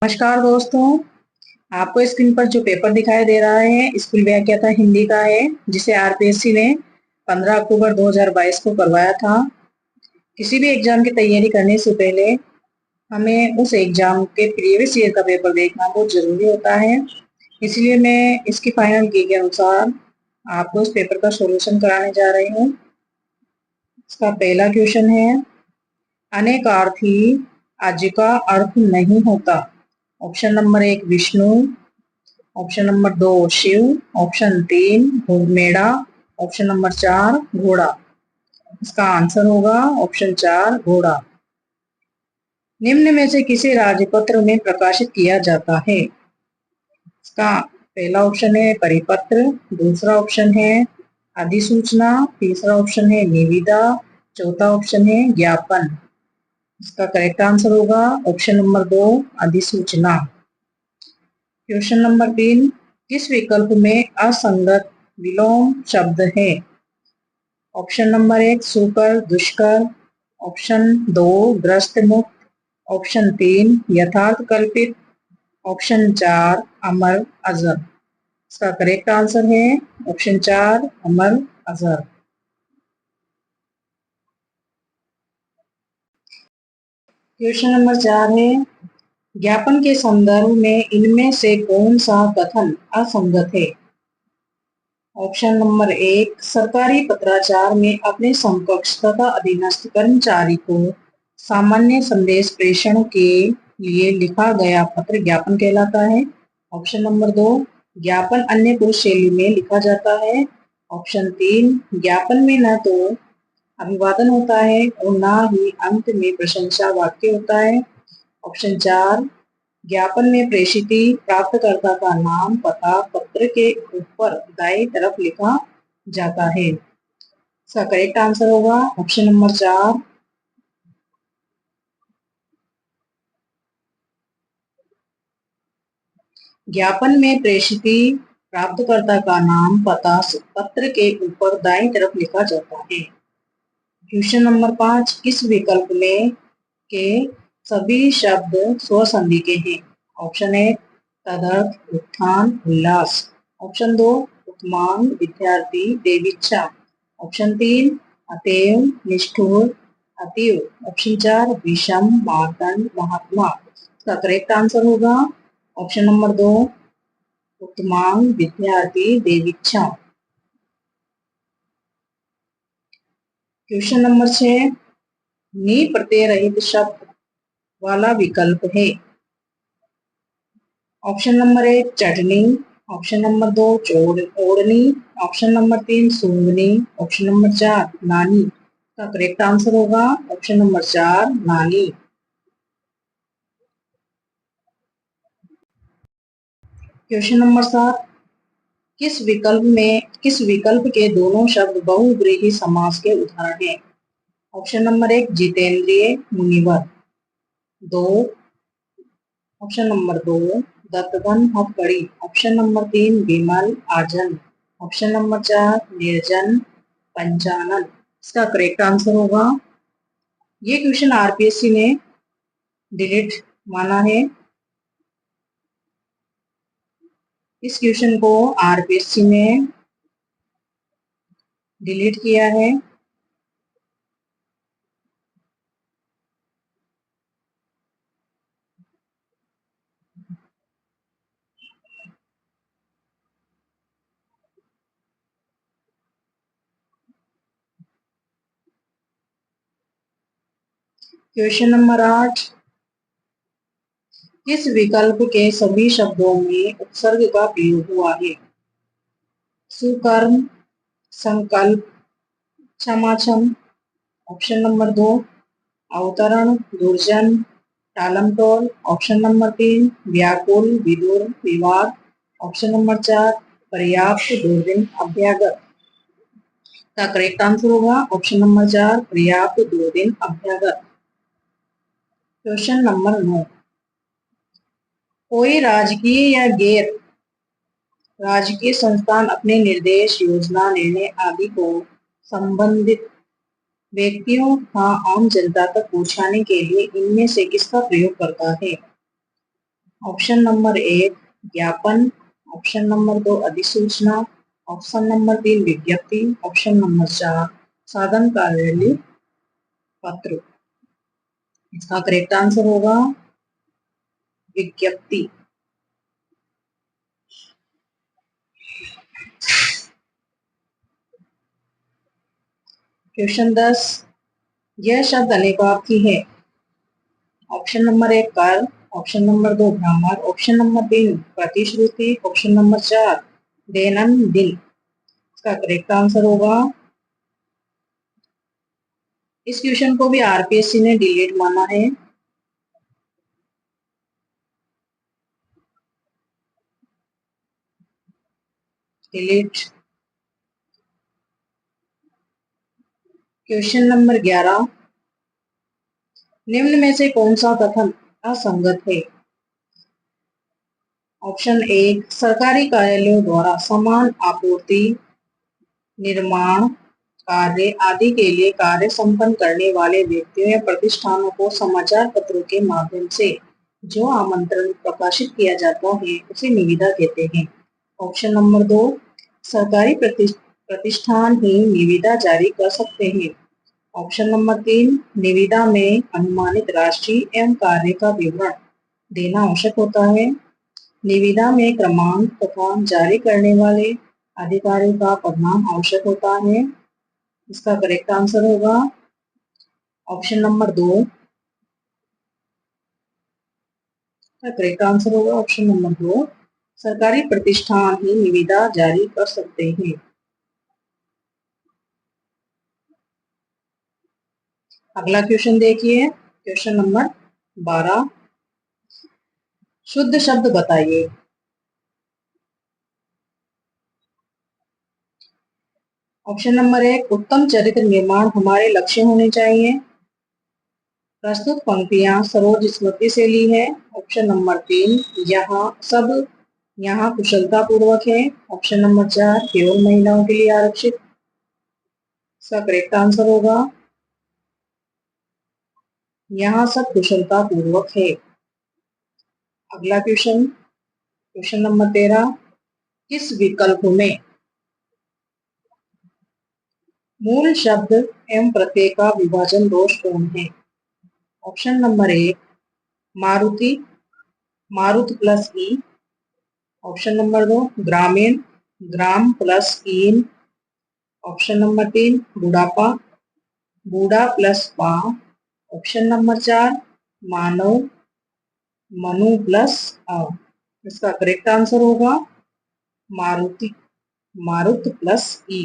नमस्कार दोस्तों। आपको स्क्रीन पर जो पेपर दिखाई दे रहा है स्कूल व्याख्याता हिंदी का है, जिसे आरपीएससी ने 15 अक्टूबर 2022 को करवाया था। किसी भी एग्जाम की तैयारी करने से पहले हमें उस एग्जाम के प्रीवियस ईयर का पेपर देखना बहुत जरूरी होता है। इसलिए मैं इसकी फाइनल की के अनुसार आपको उस पेपर का सॉल्यूशन कराने जा रही हूँ। इसका पहला क्वेश्चन है, अनेकार्थी आज का अर्थ नहीं होता। Option number 1 Vishnu, option number 2 Shiv, option 3 घुड़मेड़ा, ऑप्शन नंबर 4 घोड़ा। इसका आंसर होगा ऑप्शन 4 घोड़ा। निम्न में से किसे राजपत्र में प्रकाशित किया जाता है? इसका पहला ऑप्शन है परिपत्र, दूसरा ऑप्शन है अधिसूचना, तीसरा ऑप्शन है निविदा, चौथा ऑप्शन है ज्ञापन। इसका करेक्ट आंसर होगा ऑप्शन नंबर 2 अधिसूचना। क्वेश्चन नंबर 3, किस विकल्प में असंगत विलोम शब्द है? ऑप्शन नंबर 1 सुकर दुष्कर, ऑप्शन 2 ग्रस्त मुक्त, ऑप्शन 3 यथार्थ कल्पित, ऑप्शन 4 अमर अजर। इसका करेक्ट आंसर है ऑप्शन 4 अमर अजर। क्वेश्चन नंबर 4 है, ज्ञापन के संदर्भ में इनमें से कौन सा कथन असंगत है? ऑप्शन नंबर 1 सरकारी पत्राचार में अपने समकक्ष तथा अधीनस्थ कर्मचारी को सामान्य संदेश प्रेषण के लिए लिखा गया पत्र ज्ञापन कहलाता है। ऑप्शन नंबर 2 ज्ञापन अन्य कोई शैली में लिखा जाता है। ऑप्शन 3 ज्ञापन में न तो अभिवादन होता है और न ही अंत में प्रशंसा वाक्य होता है। ऑप्शन 4 ज्ञापन में प्रेषिती प्राप्तकर्ता का नाम पता पत्र के ऊपर दाईं तरफ लिखा जाता है। इसका करेक्ट आंसर होगा ऑप्शन नंबर 4। ज्ञापन में प्रेषिती प्राप्तकर्ता का नाम पता पत्र के ऊपर दाईं तरफ लिखा जाता है। क्वेश्चन नंबर 5, किस विकल्प में के सभी शब्द स्वसंधि के हैं? ऑप्शन 1 तदर्थ उत्थान उल्लास, ऑप्शन 2 उपमान विद्यार्थी देवीच्छा, ऑप्शन 3 अतएव निष्ठुर अतीव, ऑप्शन 4 विषम मार्तंड महात्मा। इसका करेक्ट आंसर होगा ऑप्शन नंबर 2 उत्तमांग विद्यार्थी देवीच्छा। क्वेश्चन नंबर 6, नी प्रत्यय रहित शब्द वाला विकल्प है। ऑप्शन नंबर 1 चटनी, ऑप्शन नंबर 2 ओढ़नी, ऑप्शन नंबर 3 सूंघनी, ऑप्शन नंबर 4 नानी। का करेक्ट आंसर होगा ऑप्शन नंबर 4 नानी। क्वेश्चन नंबर 7, किस विकल्प के दोनों शब्द बहुव्रीहि समास के उदाहरण हैं? ऑप्शन नंबर 1 जितेंद्रिय मुनिवर, 2 ऑप्शन नंबर 2 दत्तगन हथकड़ी, ऑप्शन नंबर 3 विमल आजन, ऑप्शन नंबर 4 निर्जन पंचानन। इसका करेक्ट आंसर होगा, ये क्वेश्चन आरपीएससी ने डिलीट माना है। इस क्वेश्चन को आरपीएससी ने डिलीट किया है। क्वेश्चन नंबर 8, किस विकल्प के सभी शब्दों में उपसर्ग का प्रयोग हुआ है? सुकर्म, संकल्प, क्षमाक्षम, ऑप्शन नंबर 2 अवतरण, दुर्जन, टालमटोल, ऑप्शन नंबर 3 व्याकुल, विदुर, विवाद, ऑप्शन नंबर 4 पर्याप्त, दुर्दिन, अभ्यागत। का करेक्ट आंसर होगा ऑप्शन नंबर 4 पर्याप्त, दुर्दिन, अभ्यागत। क्वेश्चन नंबर 9, कोई राजकीय या गैर राजकीय संस्थान अपने निर्देश योजना निर्णय आदि को संबंधित व्यक्तियों तथा आम जनता तक पहुंचाने के लिए इनमें से किसका प्रयोग करता है? ऑप्शन नंबर 1 ज्ञापन, ऑप्शन नंबर 2 अधिसूचना, ऑप्शन नंबर 3 विज्ञप्ति, ऑप्शन नंबर 4 साधन कार्यालय पत्र। इसका करेक्ट आंसर होगा विज्ञप्ति। क्वेश्चन 10, यह शब्द अनेकार्थी है। ऑप्शन नंबर 1 कर, ऑप्शन नंबर 2 भ्रमर, ऑप्शन नंबर 3 प्रतिश्रुति, ऑप्शन नंबर 4 दैनंदिन। इसका करेक्ट आंसर होगा, इस क्वेश्चन को भी आरपीएससी ने डिलीट माना है। डिलीट। क्वेश्चन नंबर 11, निम्न में से कौन सा कथन असंगत है। ऑप्शन 1 सरकारी कार्यालयों द्वारा सामान आपूर्ति, निर्माण कार्य आदि के लिए कार्य संपन्न करने वाले व्यक्तियों या प्रतिष्ठानों को समाचार पत्रों के माध्यम से जो आमंत्रण प्रकाशित किया जाता है उसे निविदा कहते हैं। ऑप्शन नंबर 2 सरकारी प्रतिष्ठान ही निविदा जारी कर सकते हैं। ऑप्शन नंबर 3 निविदा में अनुमानित राशि एवं कार्य का विवरण देना आवश्यक होता है। निविदा में क्रमांक तथा जारी करने वाले अधिकारी का पदनाम आवश्यक होता है। इसका करेक्ट आंसर होगा ऑप्शन नंबर 2। करेक्ट आंसर होगा ऑप्शन नंबर 2, सरकारी प्रतिष्ठान ही निविदा जारी कर सकते हैं। अगला क्वेश्चन देखिए, क्वेश्चन नंबर 12, शुद्ध शब्द बताइए। ऑप्शन नंबर 1 उत्तम चरित्र निर्माण हमारे लक्ष्य होने चाहिए। प्रस्तुत पंक्तियां सरोज स्मृति से ली है। ऑप्शन नंबर 3 यहाँ कुशलता पूर्वक है। ऑप्शन नंबर 4 केवल महिलाओं के लिए आरक्षित। इसका करेक्ट आंसर होगा यहाँ सब कुशलता पूर्वक है। अगला क्वेश्चन, क्वेश्चन नंबर 13, किस विकल्प में मूल शब्द एवं प्रत्यय का विभाजन दोषपूर्ण है। ऑप्शन नंबर 1 मारुति, मारुत प्लस ई। ऑप्शन नंबर 2 ग्रामीण, ग्राम प्लस ईन। ऑप्शन नंबर 3 बुढ़ापा, बूढ़ा प्लस पा। ऑप्शन नंबर 4 मानव, मनु प्लस अ। इसका करेक्ट आंसर होगा मारुति, मारुत प्लस ई।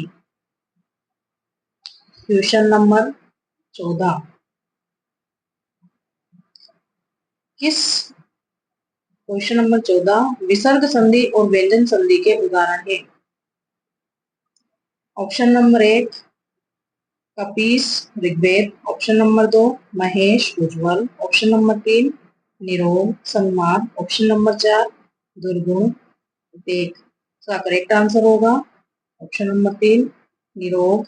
क्वेश्चन नंबर 14, क्वेश्चन नंबर 14 विसर्ग संधि और व्यंजन संधि के उदाहरण है। ऑप्शन नंबर 1 कपीस ऋग्वेद। ऑप्शन नंबर 2 महेश उज्जवल। ऑप्शन नंबर 3 निरोग सन्माद। ऑप्शन नंबर 4 दुर्गुण देख। इसका करेक्ट आंसर होगा ऑप्शन नंबर 3 निरोग,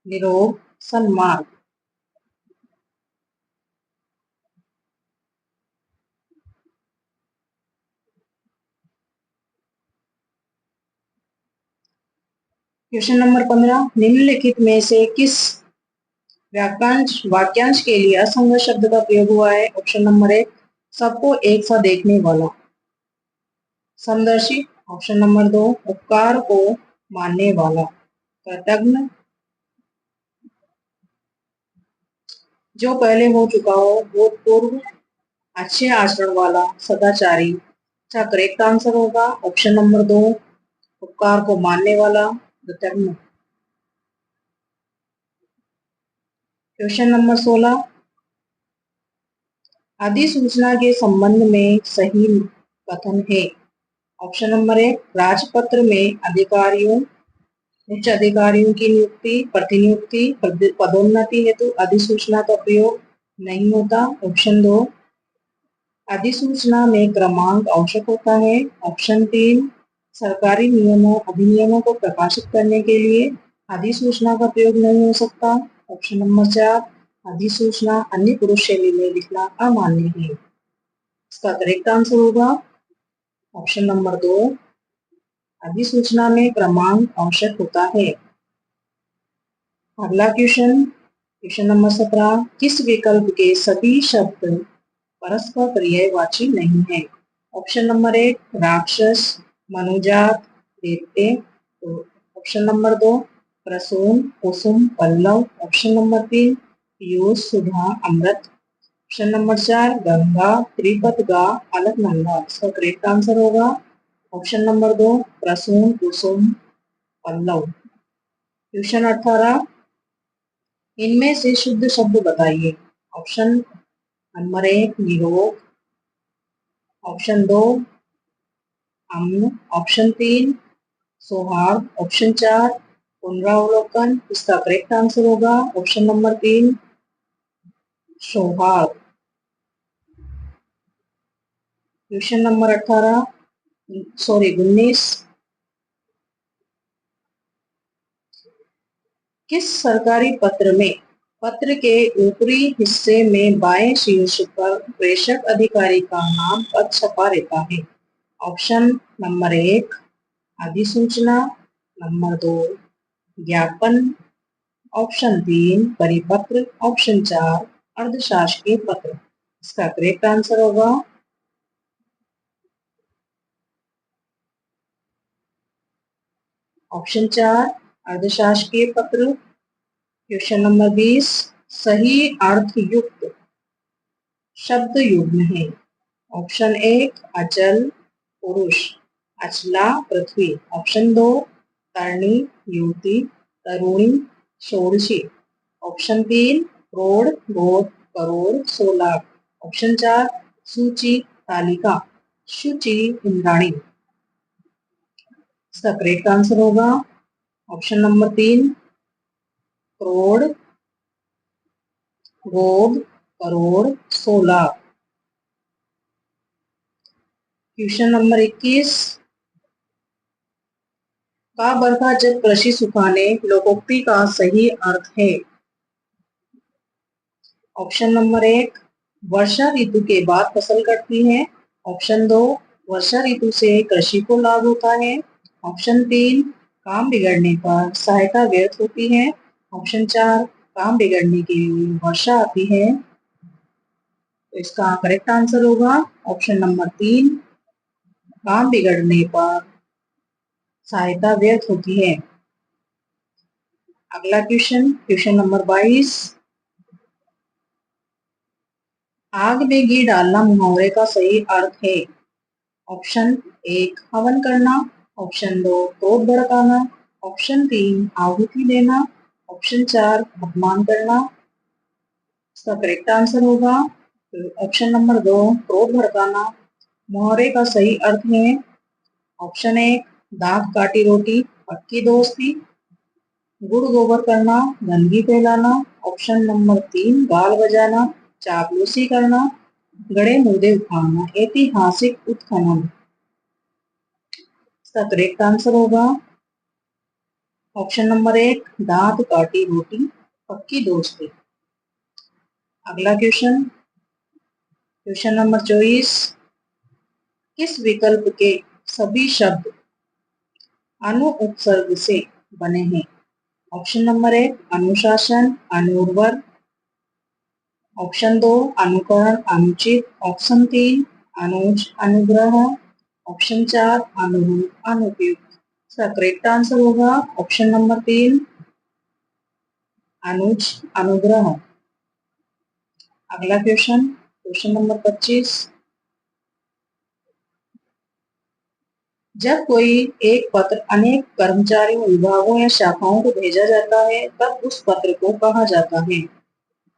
निरोग सन्माद। क्वेश्चन नंबर 15 निम्नलिखित में से किस वाक्यांश के लिए असंगत शब्द का प्रयोग हुआ है। ऑप्शन नंबर 1 सबको एक सा देखने वाला, समदर्शी। ऑप्शन नंबर 2 उपकार को मानने वाला, कृतज्ञ, जो पहले हो चुका हो भूतपूर्व, अच्छे आचरण वाला, सदाचारी। इसका करेक्ट आंसर होगा ऑप्शन नंबर 2 उपकार को मानने वाला, कृतज्ञ। क्वेश्चन नंबर 16 अधिसूचना के संबंध में सही कथन है। ऑप्शन नंबर 1 राजपत्र में अधिकारियों, उच्च अधिकारियों की नियुक्ति, प्रतिनियुक्ति, पदोन्नति हेतु अधिसूचना का प्रयोग नहीं होता। ऑप्शन 2 अधिसूचना में क्रमांक आवश्यक होता है। ऑप्शन 3 सरकारी नियमों अधिनियमों को प्रकाशित करने के लिए अधिसूचना का प्रयोग नहीं हो सकता। ऑप्शन नंबर 4 अधिसूचना अन्य पुरुष शैली में लिखना अमान्य है। इसका करेक्ट आंसर होगा ऑप्शन नंबर 2। अधिसूचना में क्रमांक आवश्यक होता है। अगला क्वेश्चन नंबर 17। किस विकल्प के सभी शब्द परस्पर पर्यायवाची नहीं है? ऑप्शन नंबर 1 राक्षस, मनुजात, दैत्य। तो ऑप्शन नंबर 2 प्रसून, कुसुम, पल्लव। ऑप्शन नंबर 3 पीयूष, सुधा, अमृत। Option number 4 Ganga, Tripathaga, Alaknanda. इसका करेक्ट आंसर होगा ऑप्शन नंबर 2 प्रसून, कुसुम, पल्लव। क्वेश्चन 18। इनमें से शुद्ध शब्द बताइए। ऑप्शन नंबर 1 निरोग, ऑप्शन 2 अम्न, ऑप्शन 3 सौहार्द, ऑप्शन 4 पुनरावलोकन। इसका करेक्ट आंसर होगा ऑप्शन नंबर 3 सौहार्द। Question number 19। किस सरकारी पत्र में पत्र के ऊपरी हिस्से में बाएं शीर्ष पर प्रेषक अधिकारी का नाम पद छपा रहता है? ऑप्शन नंबर 1 अधिसूचना, नंबर 2 ज्ञापन, ऑप्शन 3 परिपत्र, ऑप्शन 4 अर्धशासकीय पत्र। इसका करेक्ट आंसर होगा ऑप्शन 4 अर्धशासकीय पत्र। Question number 20। सही अर्थ युक्त शब्द युग्म है। ऑप्शन 1 अचल पुरुष, अचला पृथ्वी। ऑप्शन 2 तरणी युवती, तरुणी षोडशी। ऑप्शन 3 करोड़ गोद करोड़ 16। ऑप्शन 4 सूची तालिका शुचि इंद्राणी। इसका करेक्ट आंसर होगा ऑप्शन नंबर 3 करोड़ गोद करोड़ 16। Question number 21। का बरखा जब कृषि सुखाने लोकोक्ति का सही अर्थ है? ऑप्शन नंबर 1 वर्षा ऋतु के बाद फसल कटती है। ऑप्शन 2 वर्षा ऋतु से कृषि को लाभ होता है। ऑप्शन 3 काम बिगड़ने पर सहायता व्यर्थ होती है। ऑप्शन 4 काम बिगड़ने के लिए वर्षा आती है। तो इसका करेक्ट आंसर होगा ऑप्शन नंबर 3 काम बिगड़ने पर सहायता व्यर्थ होती है। अगला क्वेश्चन नंबर 22। आग में घी डालना मुहावरे का सही अर्थ है। ऑप्शन 1 हवन करना, ऑप्शन 2 क्रोध भड़काना, ऑप्शन 3 आहुति देना, ऑप्शन 4 अपमान करना। इसका करेक्ट आंसर होगा ऑप्शन नंबर 2 क्रोध भड़काना। मुहावरे का सही अर्थ है ऑप्शन 1 दांत काटी रोटी पक्की दोस्ती, गुड़ गोबर करना गंदगी फैलाना। ऑप्शन नंबर 3 गाल बजाना चापलूसी करना, गड़े मुर्दे उठाना ऐतिहासिक उत्खनन। इसका करेक्ट आंसर होगा ऑप्शन नंबर 1 दांत काटी रोटी पक्की दोस्ती। अगला क्वेश्चन नंबर 24। किस विकल्प के सभी शब्द अनु उपसर्ग से बने हैं? ऑप्शन नंबर 1 अनुशासन अनुर्वर, ऑप्शन 2 अनुकरण अनुचित, ऑप्शन 3 अनुज अनुग्रह, ऑप्शन 4 अनुरूप अनुपयुक्त। इसका करेक्ट आंसर होगा ऑप्शन नंबर 3 अनुज अनुग्रह। अगला क्वेश्चन नंबर 25। जब कोई एक पत्र अनेक कर्मचारियों विभागों या शाखाओं को भेजा जाता है तब उस पत्र को कहा जाता है?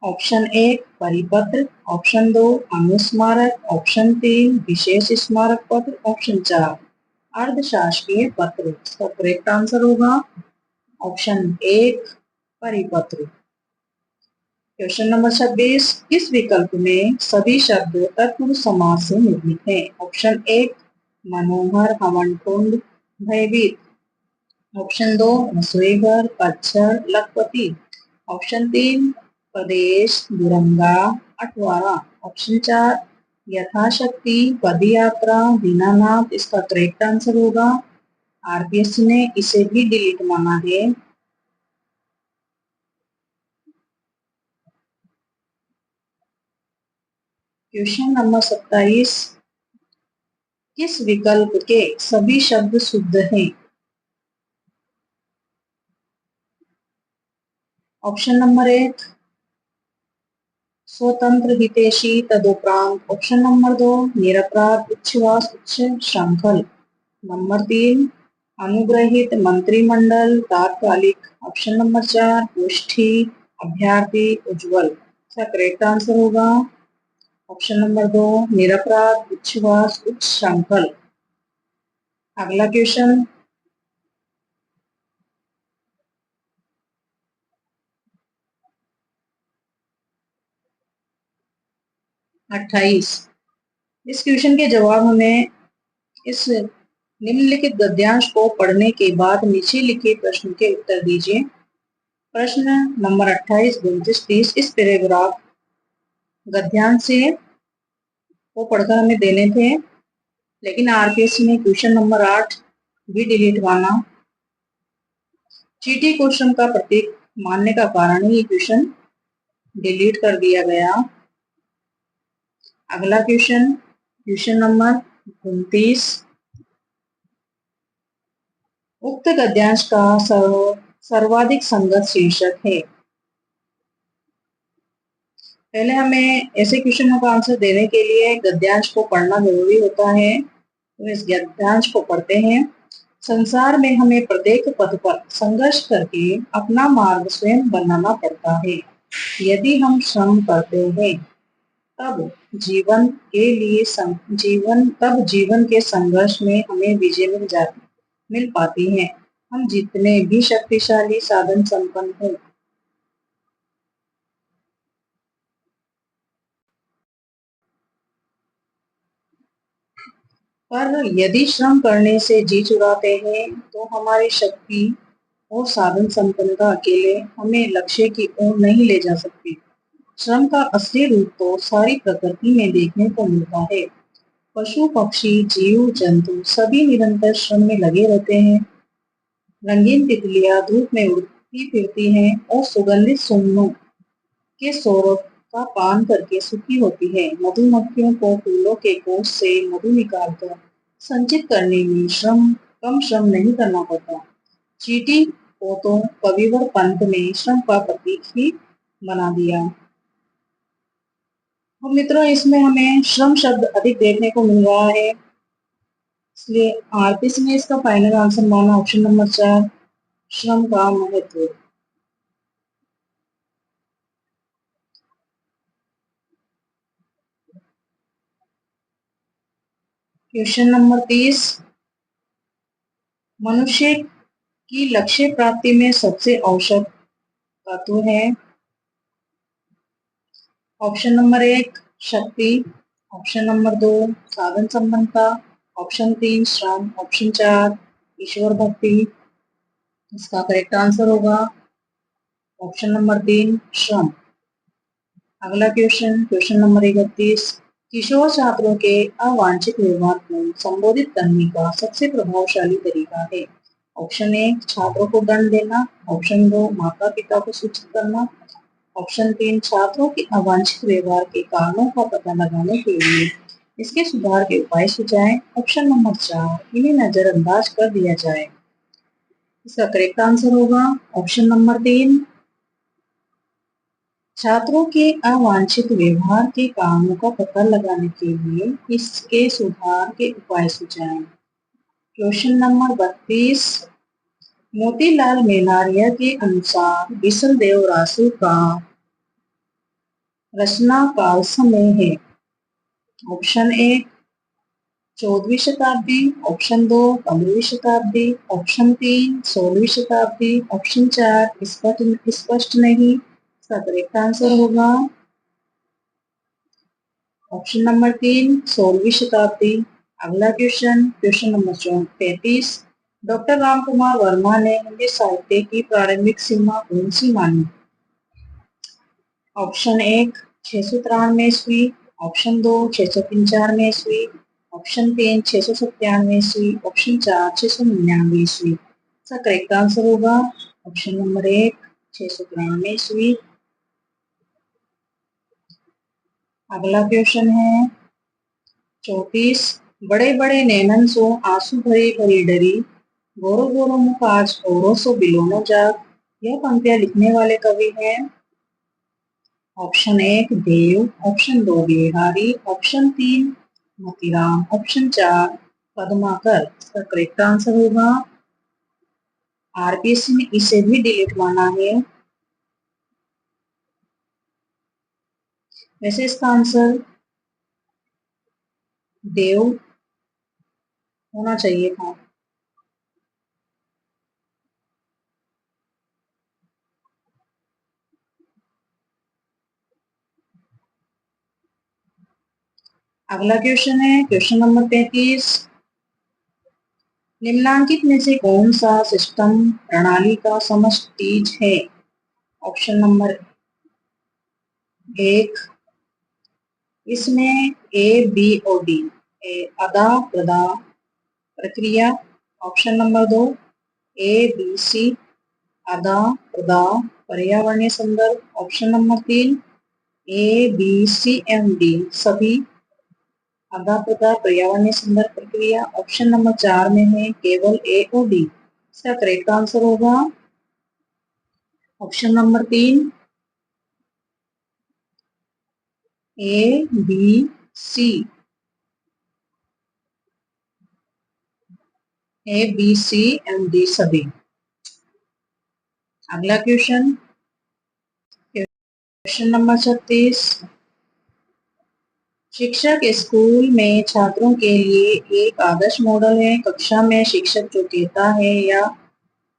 ऑप्शन 1 परिपत्र, ऑप्शन 2 अनुस्मारक, ऑप्शन 3 विशेष स्मारक पत्र, ऑप्शन 4 अर्धशासकीय पत्र। इसका करेक्ट आंसर होगा ऑप्शन 1 परिपत्र। Question number 26। किस विकल्प में सभी शब्द तत्पुरुष समास से निर्मित है? ऑप्शन 1 मनोहर हवन कुंड भयभीत, ऑप्शन 2 रसोईघर पतझड़ लखपति, ऑप्शन 3 प्रदेश दुरंगा अठवारा, ऑप्शन 4 यथाशक्ति, पदयात्रा, दीनानाथ इसका करेक्ट आंसर होगा। आरपीएससी ने इसे भी डिलीट माना है। क्वेश्चन नंबर 27, किस विकल्प के सभी शब्द शुद्ध हैं? ऑप्शन नंबर 1 स्वतंत्र, हितैषी, तदुपरांत। ऑप्शन नंबर 2 निरपराध, उच्छ्वास, उच्च श्रृंखल। नंबर 3 अनुग्रहित, मंत्रिमंडल, तात्कालिक। ऑप्शन नंबर 4 गोष्ठी, अभ्यर्थी, उज्जवल। इसका करेक्ट आंसर होगा ऑप्शन नंबर 2 निरपराध, उच्छ्वास, उच्च श्रृंखल। अगला क्वेश्चन 28। इस क्वेश्चन के जवाब हमें इस निम्नलिखित गद्यांश को पढ़ने के बाद नीचे लिखे प्रश्न के उत्तर दीजिए। प्रश्न नंबर 28, 29, 30 इस पैराग्राफ गद्यांश से वो पढ़कर हमें देने थे, लेकिन आरपीएससी ने क्वेश्चन नंबर 8 भी डिलीट माना। चीटी को श्रम का प्रतीक मानने का कारण ही क्वेश्चन डिलीट कर दिया गया। अगला क्वेश्चन, क्वेश्चन नंबर 29, उक्त गद्यांश का सर्वाधिक संगत शीर्षक है। पहले हमें ऐसे क्वेश्चनों का आंसर देने के लिए गद्यांश को पढ़ना जरूरी होता है, तो इस गद्यांश को पढ़ते हैं। संसार में हमें प्रत्येक पद पर संघर्ष करके अपना मार्ग स्वयं बनाना पड़ता है। यदि हम श्रम करते हैं तब जीवन जीवन के संघर्ष में हमें विजय मिल पाती है। हम जितने भी शक्तिशाली साधन संपन्न हो, पर यदि श्रम करने से जी चुराते हैं तो हमारी शक्ति और साधन संपन्नता अकेले हमें लक्ष्य की ओर नहीं ले जा सकती। श्रम का असली रूप तो सारी प्रकृति में देखने को मिलता है। पशु पक्षी जीव जंतु सभी निरंतर श्रम में लगे रहते हैं। रंगीन तितलियां धूप में उड़ती फिरती हैं और सुगंधित सुमनों के सौरभ का पान करके सुखी होती है। मधुमक्खियों को फूलों के कोष से मधु निकालकर संचित करने में कम श्रम नहीं करना पड़ता। चींटी को तो कविवर पंत ने श्रम का प्रतीक ही बना दिया। तो मित्रों, इसमें हमें श्रम शब्द अधिक देखने को मिल रहा है, इसलिए आरपीएससी ने इसका फाइनल आंसर माना ऑप्शन नंबर 4 श्रम का महत्व। क्वेश्चन नंबर 30, मनुष्य की लक्ष्य प्राप्ति में सबसे आवश्यक तत्व है। ऑप्शन नंबर 1 शक्ति, ऑप्शन नंबर 2 साधन संपन्नता, ऑप्शन 3 श्रम, ऑप्शन 4 ईश्वर भक्ति। इसका करेक्ट आंसर होगा ऑप्शन नंबर 3 श्रम। अगला क्वेश्चन, क्वेश्चन नंबर 31, किशोर छात्रों के अवांछित व्यवहार को संबोधित करने का सबसे प्रभावशाली तरीका है। ऑप्शन 1 छात्रों को दंड देना, ऑप्शन 2 माता पिता को सूचित करना, ऑप्शन 3 छात्रों के अवांछित व्यवहार के कारणों का पता लगाने के लिए इसके सुधार के उपाय सुझाएं, ऑप्शन नंबर 4 इन्हें नजरअंदाज कर दिया जाए। इसका करेक्ट आंसर होगा ऑप्शन नंबर 3 छात्रों के अवांछित व्यवहार के कारणों का पता लगाने के लिए इसके सुधार के उपाय सुझाएं। क्वेश्चन नंबर 32, मोतीलाल मेनारिया के अनुसार बिसल देव रासु का रचना काल समय है। ऑप्शन 1 14वीं शताब्दी, ऑप्शन 2 15वीं शताब्दी, ऑप्शन 3 16वीं शताब्दी, ऑप्शन 4 स्पष्ट नहीं। इसका करेक्ट आंसर होगा ऑप्शन नंबर 3 16वीं शताब्दी। अगला question, question number 33, doctor Ram Kumar Verma ने हिंदी साहित्य की प्रारंभिक सीमा कौन सी मानी। ऑप्शन 1 693 ईस्वी, ऑप्शन 2 695 ईस्वी, ऑप्शन 3 697 ईस्वी, ऑप्शन 4 699 ईस्वी। इसका करेक्ट आंसर होगा ऑप्शन नंबर 1 693 ईस्वी। अगला क्वेश्चन है 34। बड़े बड़े नैनन सो आंसू भरी भरी डरी, गोरो गोरो मुख आज औरों सो बिलोनो जाग। यह पंक्तियां लिखने वाले कवि हैं। Option 1 Dev, option 2 Bihari, option 3 Motiram, option 4 Padmakar. इसका करेक्ट आंसर होगा आरपीएससी ने इसे भी डिलीट माना है। वैसे इसका आंसर देव होना चाहिए था। अगला क्वेश्चन है क्वेश्चन नंबर 35। निम्नलिखित में से कौन सा सिस्टम प्रणाली का समष्टिज है? ऑप्शन नंबर 1 इसमें ABOD अदा प्रदा प्रक्रिया। ऑप्शन नंबर 2 ABC अदा प्रदा पर्यावरणीय संदर्भ। ऑप्शन नंबर 3 ABCMD सभी अदा प्रदा पर्यावरणीय संदर्भ प्रक्रिया। ऑप्शन नंबर 4 में है केवल AOD। इसका करेक्ट आंसर होगा ऑप्शन नंबर 3 ABCMD सभी। अगला क्वेश्चन क्वेश्चन नंबर 36। शिक्षक स्कूल में छात्रों के लिए एक आदर्श मॉडल है। कक्षा में शिक्षक जो कहता है या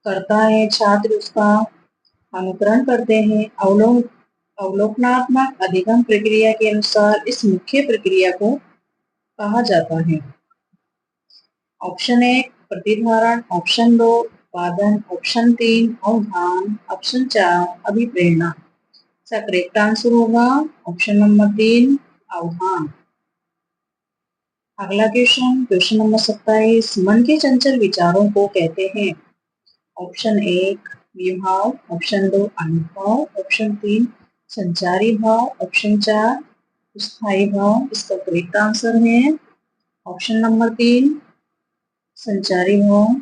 करता है छात्र उसका अनुकरण करते हैं। अवलोकनात्मक अधिगम प्रक्रिया के अनुसार इस मुख्य प्रक्रिया को कहा जाता है। ऑप्शन 1 प्रतिधारण, ऑप्शन 2 उत्पादन, ऑप्शन 3 अवधान, ऑप्शन 4 अभिप्रेरणा। इसका करेक्ट आंसर होगा ऑप्शन नंबर 3 अवधान। अगला क्वेश्चन क्वेश्चन नंबर 27। मन के चंचल विचारों को कहते हैं। ऑप्शन 1 विभाव, ऑप्शन 2 अनुभव, ऑप्शन 3 संचारी भाव, ऑप्शन 4 स्थायी भाव। इसका करेक्ट आंसर है ऑप्शन नंबर 3 संचारी भाव।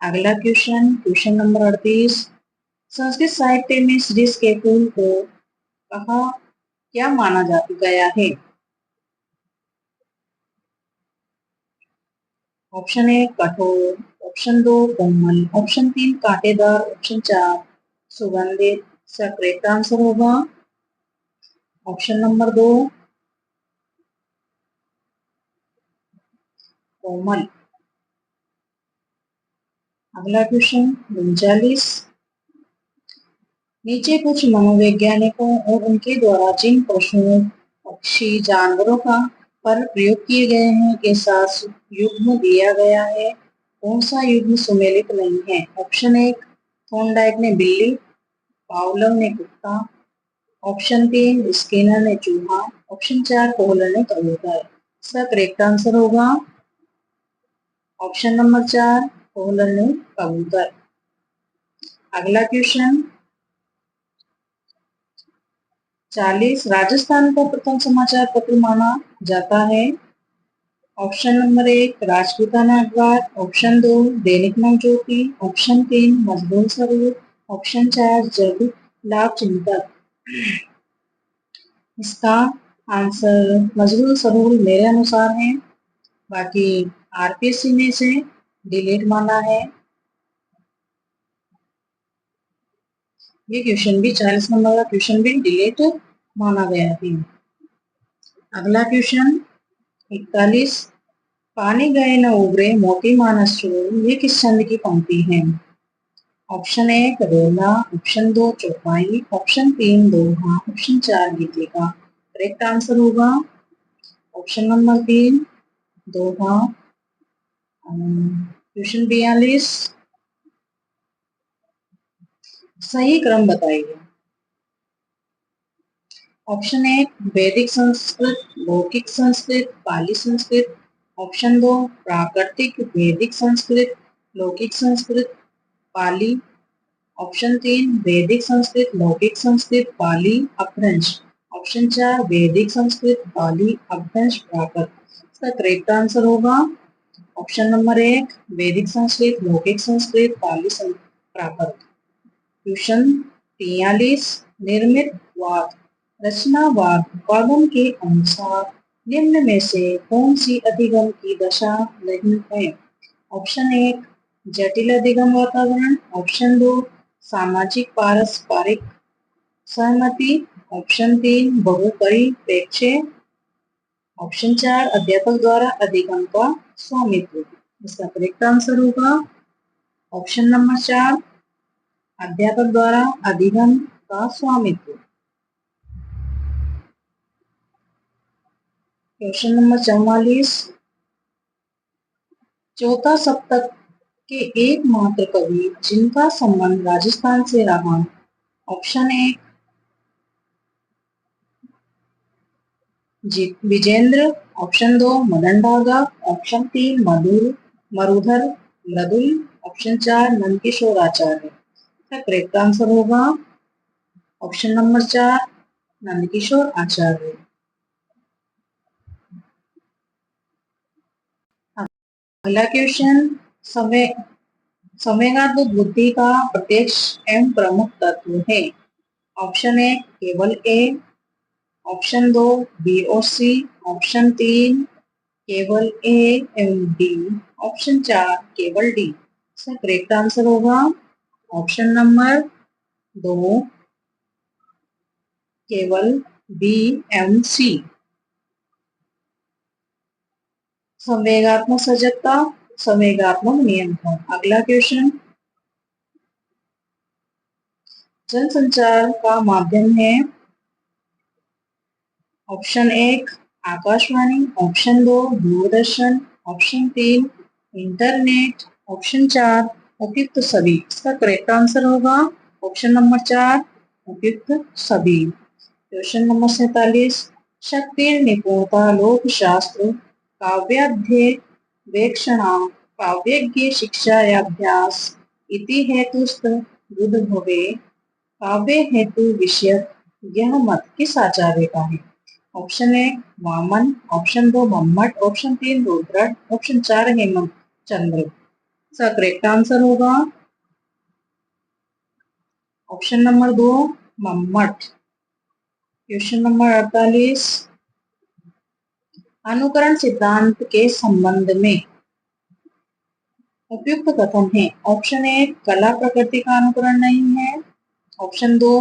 अगला क्वेश्चन क्वेश्चन नंबर 38। संस्कृत साहित्य में शीर्ष के फूल को कहा क्या माना जा गया है? ऑप्शन 1 कठोर, ऑप्शन 2 कोमल, ऑप्शन 3 कांटेदार, ऑप्शन 4 सुगंधित। इसका करेक्ट आंसर होगा ऑप्शन नंबर 2 कोमल। अगला क्वेश्चन 39। नीचे कुछ मनोवैज्ञानिकों और उनके द्वारा जिन पशुओं पक्षी जानवरों का पर प्रयोग किए गए हैं के साथ युग्म दिया गया है। कौन सा युग्म सुमेलित नहीं है? ऑप्शन 1 थॉर्नडाइक ने बिल्ली, पावलोव ने कुत्ता, ऑप्शन 3 स्किनर ने चूहा, ऑप्शन 4 कोहलर ने कबूतर। इसका करेक्ट आंसर होगा ऑप्शन नंबर 4 कोहलर ने कबूतर। अगला क्वेश्चन 40। राजस्थान का प्रथम समाचार पत्र माना जाता है। ऑप्शन नंबर 1 राजपूताना अखबार, ऑप्शन 2 दैनिक नवज्योति, ऑप्शन 3 मजदूर स्वरूप, ऑप्शन 4 जग लाभ चिंतक। इसका आंसर मजदूर स्वरूप मेरे अनुसार है। बाकी आरपीएससी ने इसे डिलीट माना है। ये क्वेश्चन भी 40 नंबर का क्वेश्चन भी डिलीट माना गया है। अगला क्वेश्चन 41। पानी गए न उबरे मोती मानस चोर, ये किस छंद की पंक्ति है? ऑप्शन 1 रोना, ऑप्शन 2 चौपाई, ऑप्शन 3 दोहा, ऑप्शन 4 गीतिका। करेक्ट आंसर होगा ऑप्शन नंबर 3 दोहा। क्वेश्चन 42। सही क्रम बताइए। ऑप्शन 1 वैदिक संस्कृत, लौकिक संस्कृत, पाली संस्कृत। ऑप्शन 2 प्राकृतिक वैदिक संस्कृत, लौकिक संस्कृत, पाली। ऑप्शन 3 वैदिक संस्कृत, लौकिक संस्कृत, पाली, अपभ्रंश। ऑप्शन 4 वैदिक संस्कृत, पाली, अपभ्रंश, प्राकृत। इसका करेक्ट आंसर होगा ऑप्शन नंबर 1 वैदिक संस्कृत, लौकिक संस्कृत, पाली, प्राकृत। क्वेश्चन 43 निर्मित वाद रचनावाद उपागम के अनुसार निम्न में से कौन सी अधिगम की दशा नहीं है? ऑप्शन 1 जटिल अधिगम वातावरण, ऑप्शन 2 सामाजिक पारस्परिक सहमति, ऑप्शन 3 बहुपरिप्रेक्ष्य, ऑप्शन 4 अध्यापक द्वारा अधिगम का स्वामित्व। इसका करेक्ट आंसर होगा ऑप्शन नंबर 4 अध्यापक द्वारा अधिगम का स्वामित्व। क्वेश्चन नंबर 44 चौथा सप्तक के एकमात्र कवि जिनका संबंध राजस्थान से रहा। Option 1 Vijendra, option 2 Madan Daga, option 3 Marudhar Mridul, option 4 Nandkishore Acharya. Correct answer होगा ऑप्शन नंबर 4 नंदकिशोर आचार्य। अगला क्वेश्चन संवेगात्मक बुद्धि का प्रत्यक्ष एवं प्रमुख तत्व है। ऑप्शन 1 केवल ए, ऑप्शन 2 बी और सी, ऑप्शन 3 केवल ए एवं डी, ऑप्शन 4 केवल डी। इसका करेक्ट आंसर होगा ऑप्शन नंबर 2 केवल बी एवं सी। संवेगात्मक सजगता, संवेगात्मक नियंत्रण। अगला क्वेश्चन जनसंचार का माध्यम है। Option 1 Akashvani, option 2 Doordarshan, option 3 internet, option 4 उपयुक्त सभी। इसका करेक्ट आंसर होगा ऑप्शन नंबर 4 उपयुक्त सभी। क्वेश्चन नंबर 47 शक्ति निपुणता लोक शास्त्र काव्याध्यवेक्षणा काव्यज्ञ शिक्षायाभ्यास इति हेतुस्त बुध भवे काव्य हेतु विषय यह मत किस आचार्य का है? Option 1 Vaman, option 2 Mammat, option 3 Rudrat, option 4 Hemant Chandra. इसका करेक्ट आंसर होगा option number 2 Mammat. Question number 48 अनुकरण सिद्धांत के संबंध में उपयुक्त कथन है। ऑप्शन 1 कला प्रकृति का अनुकरण नहीं है, ऑप्शन 2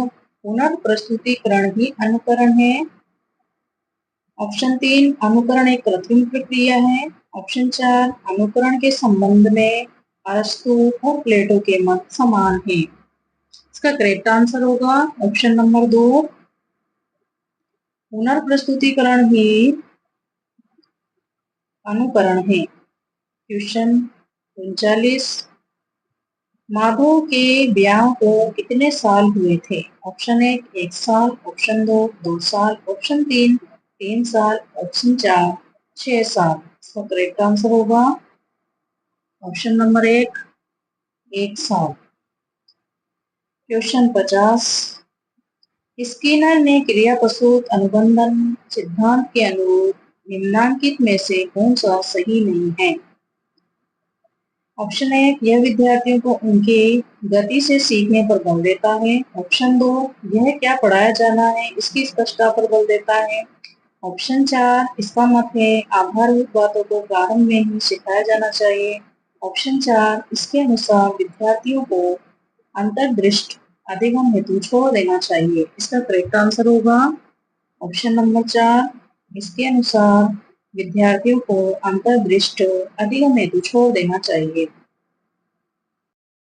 पुनर्प्रस्तुतिकरण ही अनुकरण है, ऑप्शन 3 अनुकरण एक कृत्रिम प्रक्रिया है, ऑप्शन 4 अनुकरण के संबंध में अरस्तु और प्लेटो के मत समान हैं। इसका करेक्ट आंसर होगा ऑप्शन नंबर 2 पुनर्प्रस्तुतिकरण ही अनुकरण है। क्वेश्चन 39 माधव के ब्याह को कितने साल हुए थे? ऑप्शन 1 साल, ऑप्शन 2 साल, ऑप्शन 3 साल, ऑप्शन 4 6 साल। इसका करेक्ट आंसर होगा ऑप्शन नंबर 1 साल। क्वेश्चन 50 स्किनर ने क्रिया प्रसूत अनुबंधन सिद्धांत के अनुरूप निम्नांकित में से कौन सा सही नहीं है? ऑप्शन 1 यह विद्यार्थियों को उनके गति से सीखने पर बल देता है, ऑप्शन 2 यह क्या पढ़ाया जाना है इसकी स्पष्टता पर बल देता है, ऑप्शन 4 इसका मत है आधारभूत बातों को प्रारंभ में ही सिखाया जाना चाहिए, ऑप्शन 4 इसके अनुसार विद्यार्थियों को अंतर्दृष्टि अधिगम हेतु छोड़ देना चाहिए। इसका करेक्ट आंसर होगा ऑप्शन नंबर 4 इसके अनुसार विद्यार्थियों को अंतर्दृष्टि अधिगम हेतु छोड़ देना चाहिए।